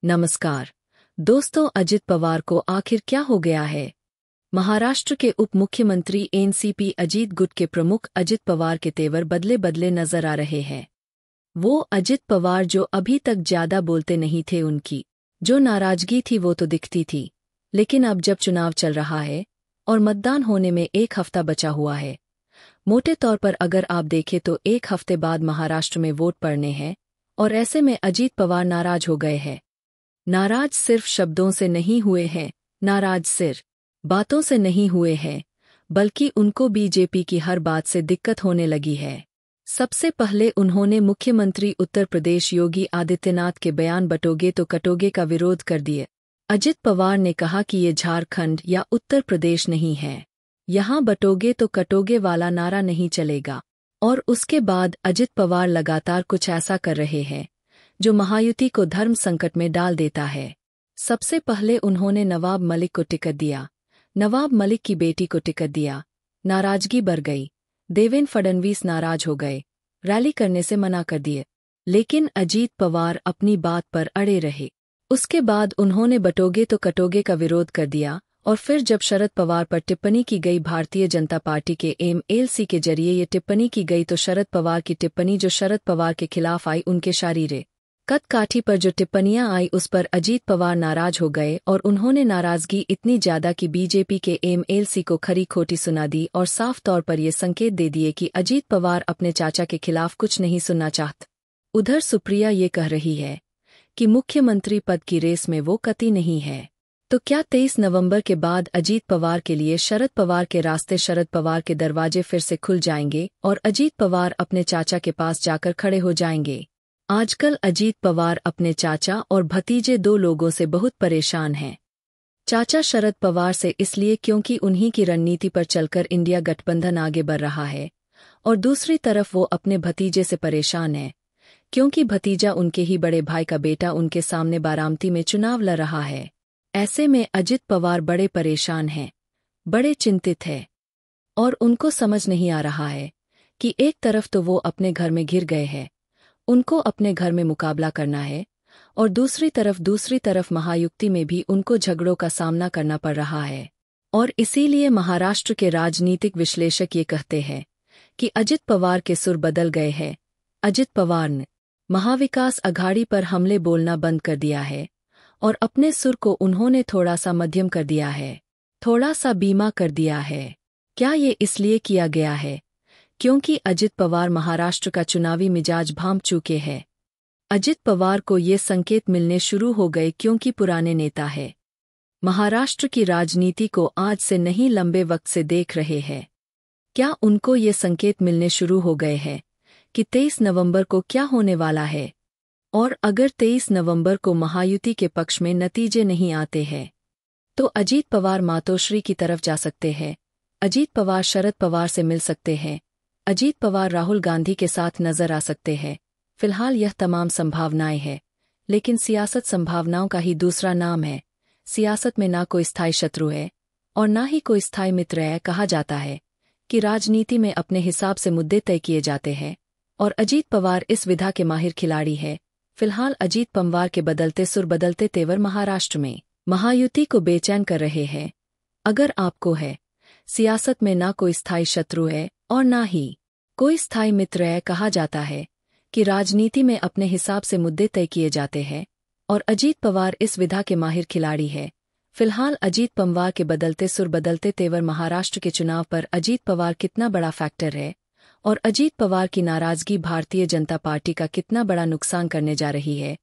नमस्कार दोस्तों, अजित पवार को आखिर क्या हो गया है? महाराष्ट्र के उप मुख्यमंत्री एनसीपी अजीत गुट के प्रमुख अजित पवार के तेवर बदले बदले नजर आ रहे हैं। वो अजित पवार जो अभी तक ज्यादा बोलते नहीं थे, उनकी जो नाराजगी थी वो तो दिखती थी, लेकिन अब जब चुनाव चल रहा है और मतदान होने में एक हफ्ता बचा हुआ है, मोटे तौर पर अगर आप देखें तो एक हफ्ते बाद महाराष्ट्र में वोट पड़ने हैं, और ऐसे में अजीत पवार नाराज हो गए हैं। नाराज सिर्फ शब्दों से नहीं हुए हैं, नाराज सिर्फ बातों से नहीं हुए हैं, बल्कि उनको बीजेपी की हर बात से दिक्कत होने लगी है। सबसे पहले उन्होंने मुख्यमंत्री उत्तर प्रदेश योगी आदित्यनाथ के बयान बटोगे तो कटोगे का विरोध कर दिए। अजित पवार ने कहा कि ये झारखंड या उत्तर प्रदेश नहीं है, यहाँ बटोगे तो कटोगे वाला नारा नहीं चलेगा। और उसके बाद अजित पवार लगातार कुछ ऐसा कर रहे हैं जो महायुति को धर्म संकट में डाल देता है। सबसे पहले उन्होंने नवाब मलिक को टिकट दिया, नवाब मलिक की बेटी को टिकट दिया, नाराजगी बढ़ गई। देवेंद्र फडणवीस नाराज हो गए, रैली करने से मना कर दिए, लेकिन अजीत पवार अपनी बात पर अड़े रहे। उसके बाद उन्होंने बटोगे तो कटोगे का विरोध कर दिया, और फिर जब शरद पवार पर टिप्पणी की गई, भारतीय जनता पार्टी के एमएलसी के जरिए ये टिप्पणी की गई, तो शरद पवार की टिप्पणी जो शरद पवार के खिलाफ आई, उनके शारीरिक कद-काठी पर जो टिप्पणियां आई, उस पर अजीत पवार नाराज हो गए, और उन्होंने नाराजगी इतनी ज्यादा कि बीजेपी के एमएलसी को खरी खोटी सुना दी और साफ तौर पर ये संकेत दे दिए कि अजीत पवार अपने चाचा के खिलाफ कुछ नहीं सुनना चाहते। उधर सुप्रिया ये कह रही है कि मुख्यमंत्री पद की रेस में वो कतई नहीं है। तो क्या 23 नवंबर के बाद अजीत पवार के लिए शरद पवार के रास्ते, शरद पवार के दरवाजे फिर से खुल जाएंगे और अजीत पवार अपने चाचा के पास जाकर खड़े हो जाएंगे? आजकल अजीत पवार अपने चाचा और भतीजे दो लोगों से बहुत परेशान हैं। चाचा शरद पवार से इसलिए क्योंकि उन्हीं की रणनीति पर चलकर इंडिया गठबंधन आगे बढ़ रहा है, और दूसरी तरफ वो अपने भतीजे से परेशान है क्योंकि भतीजा उनके ही बड़े भाई का बेटा उनके सामने बारामती में चुनाव लड़ रहा है। ऐसे में अजित पवार बड़े परेशान हैं, बड़े चिंतित हैं, और उनको समझ नहीं आ रहा है कि एक तरफ तो वो अपने घर में घिर गए हैं, उनको अपने घर में मुकाबला करना है, और दूसरी तरफ महायुति में भी उनको झगड़ों का सामना करना पड़ रहा है। और इसीलिए महाराष्ट्र के राजनीतिक विश्लेषक ये कहते हैं कि अजित पवार के सुर बदल गए हैं। अजित पवार ने महाविकास अघाड़ी पर हमले बोलना बंद कर दिया है, और अपने सुर को उन्होंने थोड़ा सा मध्यम कर दिया है, थोड़ा सा बीमा कर दिया है। क्या ये इसलिए किया गया है क्योंकि अजित पवार महाराष्ट्र का चुनावी मिजाज भांप चुके हैं? अजित पवार को ये संकेत मिलने शुरू हो गए क्योंकि पुराने नेता है, महाराष्ट्र की राजनीति को आज से नहीं लंबे वक्त से देख रहे हैं। क्या उनको ये संकेत मिलने शुरू हो गए हैं कि 23 नवंबर को क्या होने वाला है? और अगर 23 नवंबर को महायुति के पक्ष में नतीजे नहीं आते हैं तो अजीत पवार मातोश्री की तरफ जा सकते हैं, अजीत पवार शरद पवार से मिल सकते हैं, अजीत पवार राहुल गांधी के साथ नजर आ सकते हैं। फिलहाल यह तमाम संभावनाएं हैं, लेकिन सियासत संभावनाओं का ही दूसरा नाम है। सियासत में ना कोई स्थायी शत्रु है और ना ही कोई स्थायी मित्र है। कहा जाता है कि राजनीति में अपने हिसाब से मुद्दे तय किए जाते हैं, और अजीत पवार इस विधा के माहिर खिलाड़ी है। फिलहाल अजीत पवार के बदलते सुर, बदलते तेवर महाराष्ट्र में महायुति को बेचैन कर रहे हैं। अगर आपको है सियासत में ना कोई स्थायी शत्रु है और ना ही कोई स्थायी मित्र है, कहा जाता है कि राजनीति में अपने हिसाब से मुद्दे तय किए जाते हैं, और अजीत पवार इस विधा के माहिर खिलाड़ी है। फिलहाल अजीत पवार के बदलते सुर, बदलते तेवर महाराष्ट्र के चुनाव पर अजीत पवार कितना बड़ा फैक्टर है, और अजीत पवार की नाराजगी भारतीय जनता पार्टी का कितना बड़ा नुकसान करने जा रही है,